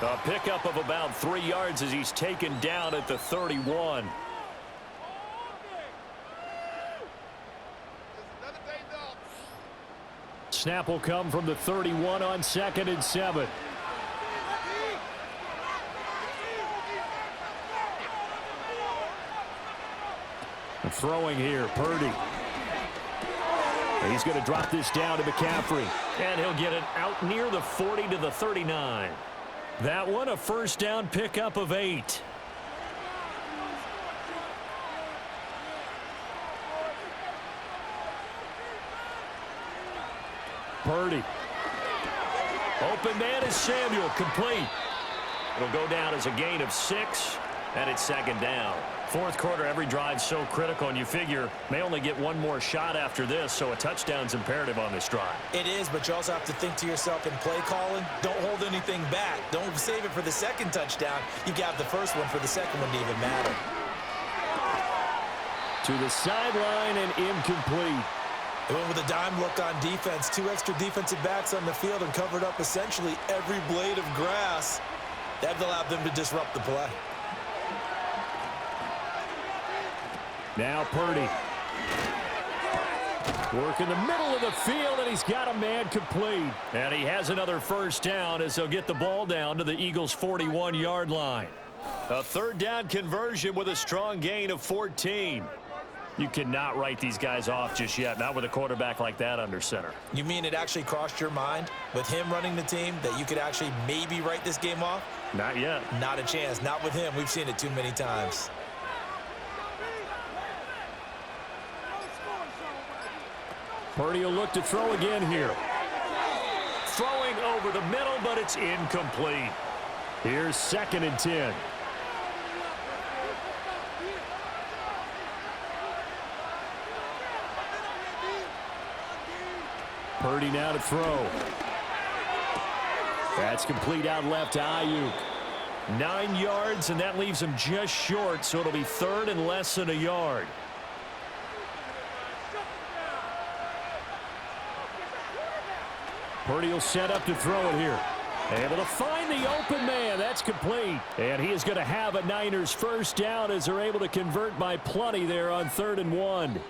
A pickup of about 3 yards as he's taken down at the 31. Snap will come from the 31 on 2nd and 7. Throwing here, Purdy. He's going to drop this down to McCaffrey. And he'll get it out near the 40 to the 39. That one a 1st down pickup of 8. Purdy. Open man is Samuel, complete. It'll go down as a gain of 6, and it's second down. Fourth quarter, every drive's so critical, and you figure may only get one more shot after this, so a touchdown's imperative on this drive. It is, but you also have to think to yourself in play calling, don't hold anything back. Don't save it for the second touchdown. You got the first one for the second one to even matter. To the sideline and incomplete. They went with a dime look on defense. 2 extra defensive backs on the field and covered up essentially every blade of grass. That allowed them to disrupt the play. Now Purdy. Work in the middle of the field, and he's got a man complete. And he has another first down as they'll get the ball down to the Eagles' 41-yard line. A third down conversion with a strong gain of 14. You cannot write these guys off just yet, not with a quarterback like that under center. You mean it actually crossed your mind with him running the team that you could actually maybe write this game off? Not yet. Not a chance. Not with him. We've seen it too many times. Purdy will look to throw again here. Throwing over the middle, but it's incomplete. Here's 2nd and 10. Purdy now to throw. That's complete out left to Aiyuk. 9 yards, and that leaves him just short, so it'll be 3rd and less than a yard. Purdy will set up to throw it here. Able to find the open man. That's complete. And he is going to have a Niners first down as they're able to convert by plenty there on 3rd and 1.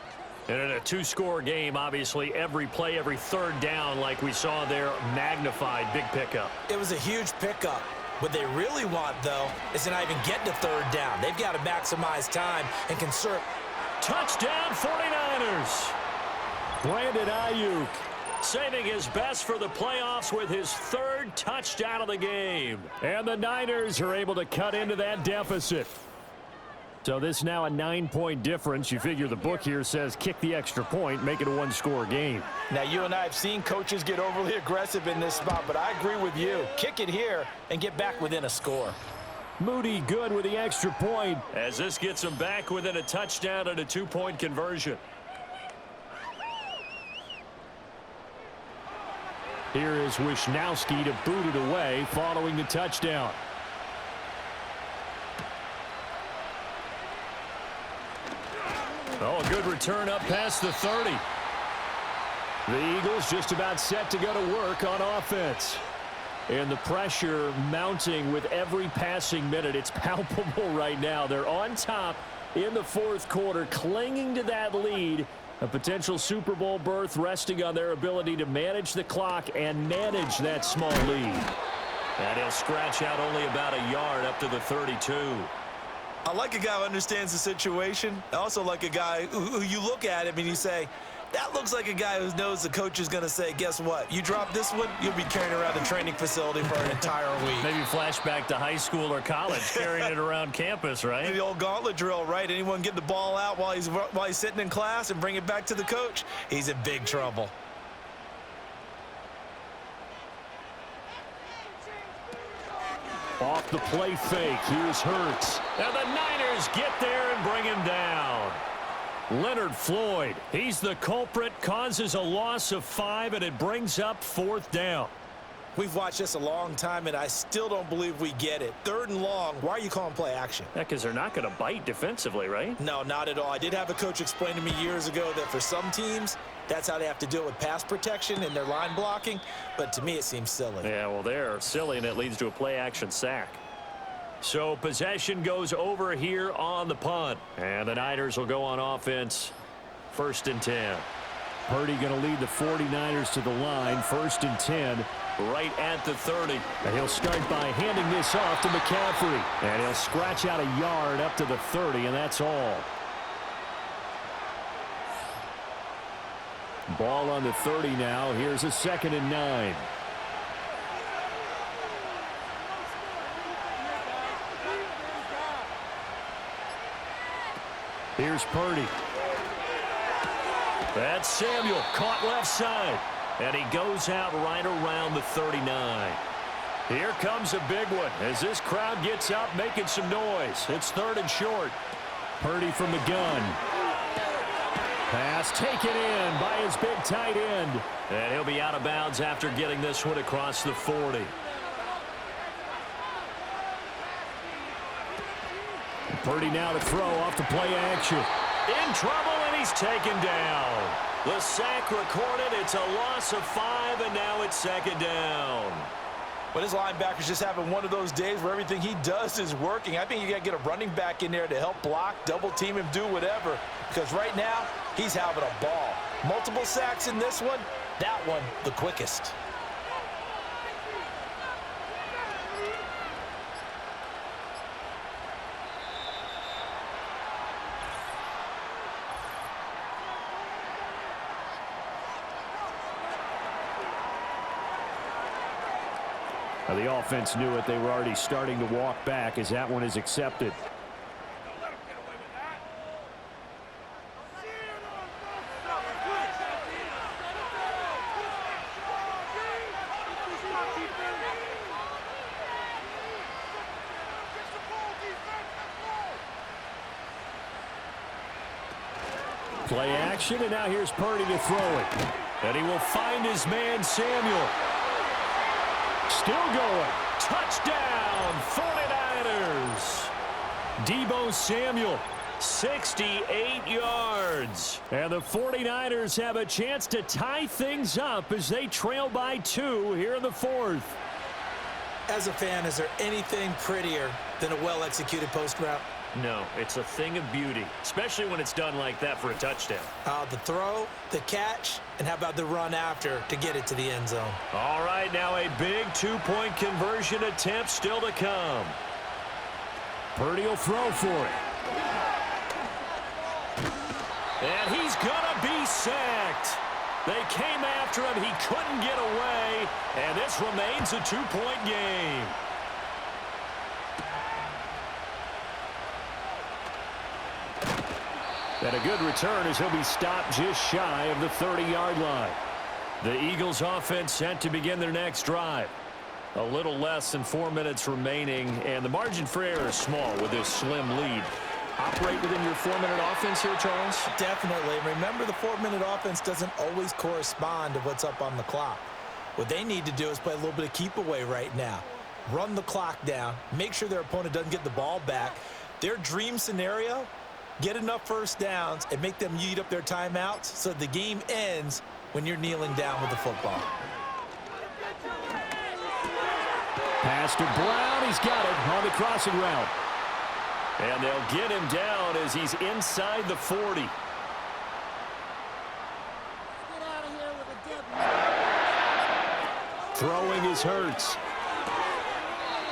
And in a 2-score game, obviously, every play, every third down, like we saw there, magnified. Big pickup. It was a huge pickup. What they really want, though, is to not even get to 3rd down. They've got to maximize time and conserve. Touchdown, 49ers. Brandon Aiyuk. Saving his best for the playoffs with his 3rd touchdown of the game. And the Niners are able to cut into that deficit. So this now a 9-point difference. You figure the book here says kick the extra point, make it a 1-score game. Now, you and I have seen coaches get overly aggressive in this spot, but I agree with you. Kick it here and get back within a score. Moody good with the extra point. As this gets him back within a touchdown and a 2-point conversion. Here is Wisnowski to boot it away following the touchdown. Oh, a good return up past the 30. The Eagles just about set to go to work on offense. And the pressure mounting with every passing minute. It's palpable right now. They're on top in the 4th quarter, clinging to that lead. A potential Super Bowl berth resting on their ability to manage the clock and manage that small lead. And he'll scratch out only about a yard up to the 32. I like a guy who understands the situation. I also like a guy who you look at him and you say, that looks like a guy who knows the coach is going to say, guess what? You drop this one, you'll be carrying around the training facility for an entire week. Maybe flashback to high school or college, carrying it around campus, right? The old gauntlet drill, right? Anyone get the ball out while he's sitting in class and bring it back to the coach? He's in big trouble. Off the play fake, here's Hurts. And the Niners get there and bring him down. Leonard Floyd, he's the culprit, causes a loss of 5, and it brings up 4th down. We've watched this a long time, and I still don't believe we get it. 3rd and long, why are you calling play action? Yeah, because they're not going to bite defensively, right? No, not at all. I did have a coach explain to me years ago that for some teams, that's how they have to deal with pass protection and their line blocking, but to me it seems silly. Yeah, well, they're silly, and it leads to a play-action sack. So possession goes over here on the punt, and the Niners will go on offense. 1st and 10. Purdy going to lead the 49ers to the line. 1st and 10. Right at the 30. And he'll start by handing this off to McCaffrey. And he'll scratch out a yard up to the 30, and that's all. Ball on the 30 now. Here's a 2nd and 9. Here's Purdy. That's Samuel, caught left side. And he goes out right around the 39. Here comes a big one as this crowd gets up making some noise. It's 3rd and short. Purdy from the gun. Pass taken in by his big tight end. And he'll be out of bounds after getting this one across the 40. Purdy now to throw off the play action. In trouble, and he's taken down. The sack recorded. It's a loss of 5, and now it's 2nd down. But his linebacker's just having one of those days where everything he does is working. I think you got to get a running back in there to help block, double team him, do whatever. Because right now, he's having a ball. Multiple sacks in this one. That one, the quickest. Now, the offense knew it. They were already starting to walk back as that one is accepted. Play action, and now here's Purdy to throw it. And he will find his man, Samuel. Still going. Touchdown, 49ers. Deebo Samuel, 68 yards. And the 49ers have a chance to tie things up as they trail by 2 here in the 4th. As a fan, is there anything prettier than a well-executed post route? No, it's a thing of beauty, especially when it's done like that for a touchdown. The throw, the catch, and how about the run after to get it to the end zone? All right, now a big 2-point conversion attempt still to come. Purdy will throw for it. And he's going to be sacked. They came after him. He couldn't get away, and this remains a 2-point game. And a good return as he'll be stopped just shy of the 30-yard line. The Eagles offense set to begin their next drive. A little less than 4 minutes remaining, and the margin for error is small with this slim lead. Operate within your 4-minute offense here, Charles? Definitely. Remember, the 4-minute offense doesn't always correspond to what's up on the clock. What they need to do is play a little bit of keep away right now. Run the clock down. Make sure their opponent doesn't get the ball back. Their dream scenario, get enough first downs and make them eat up their timeouts so the game ends when you're kneeling down with the football. Pass to Brown. He's got it on the crossing route. And they'll get him down as he's inside the 40. Throwing is Hurts.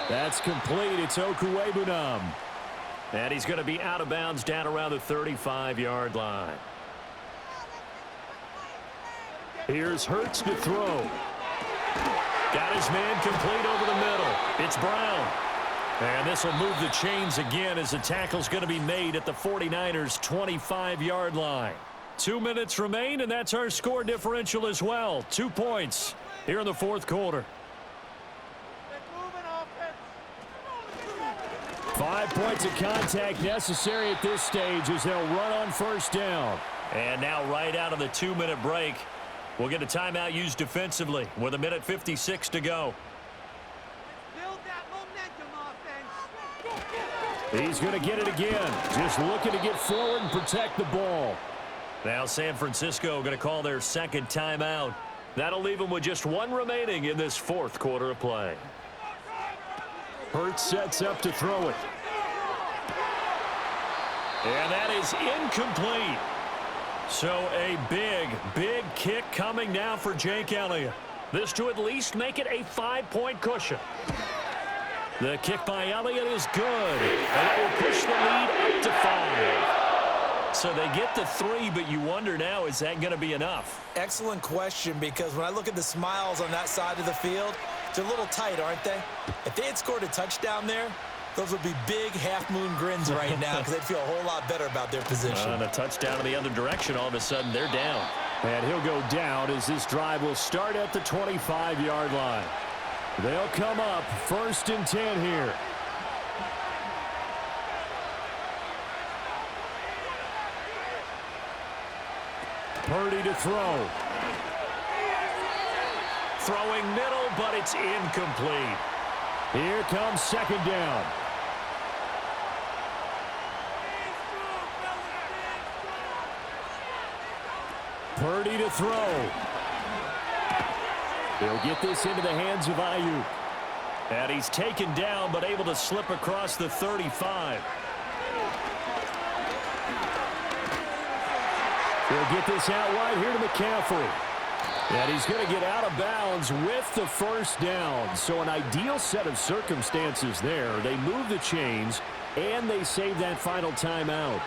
That's complete. It's Okuwebunam. And he's going to be out of bounds down around the 35-yard line. Here's Hurts to throw. Got his man complete over the middle. It's Brown. And this will move the chains again as the tackle's going to be made at the 49ers' 25-yard line. 2 minutes remain, and that's our score differential as well. 2 points here in the 4th quarter. 5 points of contact necessary at this stage as they'll run on first down. And now right out of the 2-minute break, we'll get a timeout used defensively with 1:56 to go. He's going to get it again. Just looking to get forward and protect the ball. Now San Francisco going to call their second timeout. That'll leave them with just 1 remaining in this 4th quarter of play. Hurts sets up to throw it. And that is incomplete. So a big kick coming now for Jake Elliott. This to at least make it a 5-point cushion. The kick by Elliott is good. And it will push the lead up to 5. So they get to 3, but you wonder now, is that going to be enough? Excellent question, because when I look at the smiles on that side of the field, they're a little tight, aren't they? If they had scored a touchdown there, those would be big half-moon grins right now because they'd feel a whole lot better about their position. And a touchdown in the other direction, all of a sudden they're down. And he'll go down as this drive will start at the 25-yard line. They'll come up 1st and 10 here. Purdy to throw. Throwing middle, but it's incomplete. Here comes 2nd down. Purdy to throw. He'll get this into the hands of Aiyuk. And he's taken down, but able to slip across the 35. He'll get this out wide here to McCaffrey. And he's going to get out of bounds with the 1st down. So an ideal set of circumstances there. They move the chains, and they save that final timeout.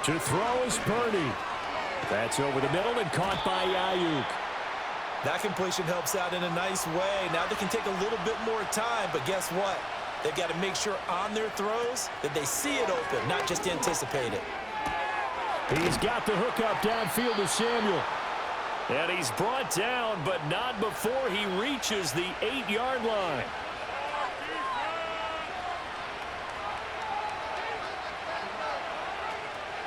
To throw is Purdy. That's over the middle and caught by Aiyuk. That completion helps out in a nice way. Now they can take a little bit more time, but guess what? They've got to make sure on their throws that they see it open, not just anticipate it. He's got the hook up downfield to Samuel. And he's brought down, but not before he reaches the 8-yard line.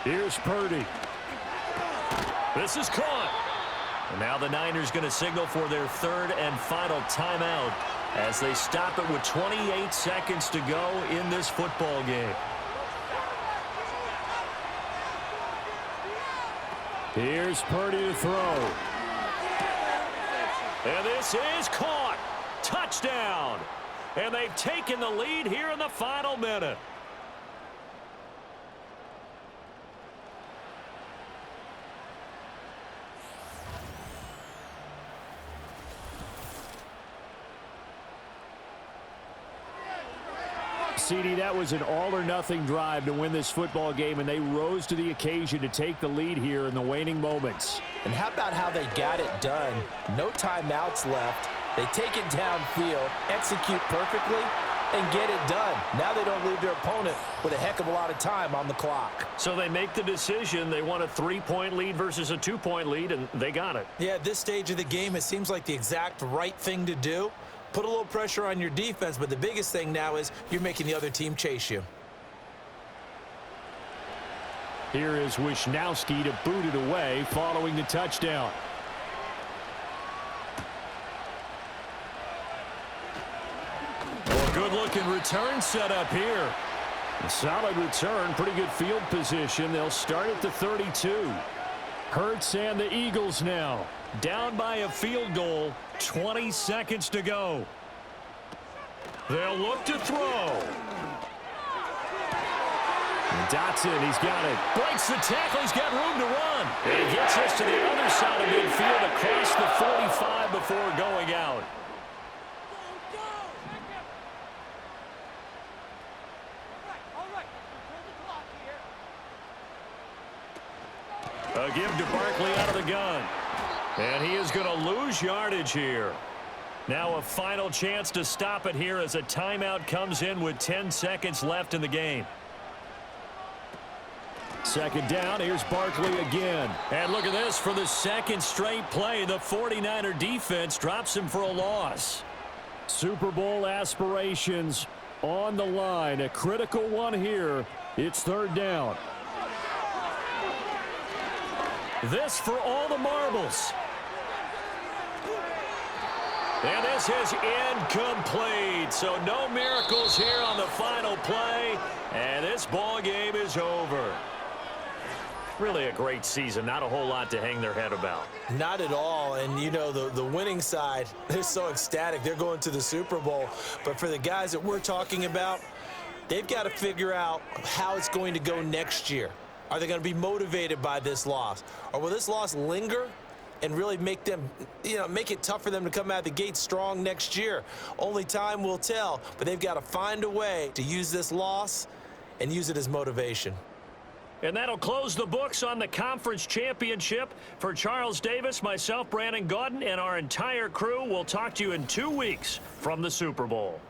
Here's Purdy. This is caught. And now the Niners going to signal for their 3rd and final timeout as they stop it with 28 seconds to go in this football game. Here's Purdy to throw. And this is caught. Touchdown. And they've taken the lead here in the final minute. CD, that was an all-or-nothing drive to win this football game, and they rose to the occasion to take the lead here in the waning moments. And how about how they got it done? No timeouts left. They take it downfield, execute perfectly, and get it done. Now they don't leave their opponent with a heck of a lot of time on the clock. So they make the decision. They want a 3-point lead versus a 2-point lead, and they got it. Yeah, at this stage of the game, it seems like the exact right thing to do. Put a little pressure on your defense, but the biggest thing now is you're making the other team chase you. Here is Wisnowski to boot it away following the touchdown. Well, good-looking return set up here. A solid return, pretty good field position. They'll start at the 32. Hurts and the Eagles now. Down by a field goal, 20 seconds to go. They'll look to throw. Dotson, he's got it. Breaks the tackle, he's got room to run. And he gets us to the other side of midfield across the 45 before going out. A give to Barkley out of the gun. And he is going to lose yardage here. Now a final chance to stop it here as a timeout comes in with 10 seconds left in the game. 2nd down, here's Barkley again. And look at this, for the 2nd straight play, the 49er defense drops him for a loss. Super Bowl aspirations on the line. A critical one here. It's 3rd down. This for all the marbles. And this is incomplete. So no miracles here on the final play. And this ball game is over. Really a great season. Not a whole lot to hang their head about. Not at all. And, you know, the winning side, they're so ecstatic. They're going to the Super Bowl. But for the guys that we're talking about, they've got to figure out how it's going to go next year. Are they going to be motivated by this loss? Or will this loss linger and really make them, make it tough for them to come out of the gate strong next year? Only time will tell, but they've got to find a way to use this loss and use it as motivation. And that'll close the books on the conference championship. For Charles Davis, myself, Brandon Gaudin, and our entire crew, we'll talk to you in 2 weeks from the Super Bowl.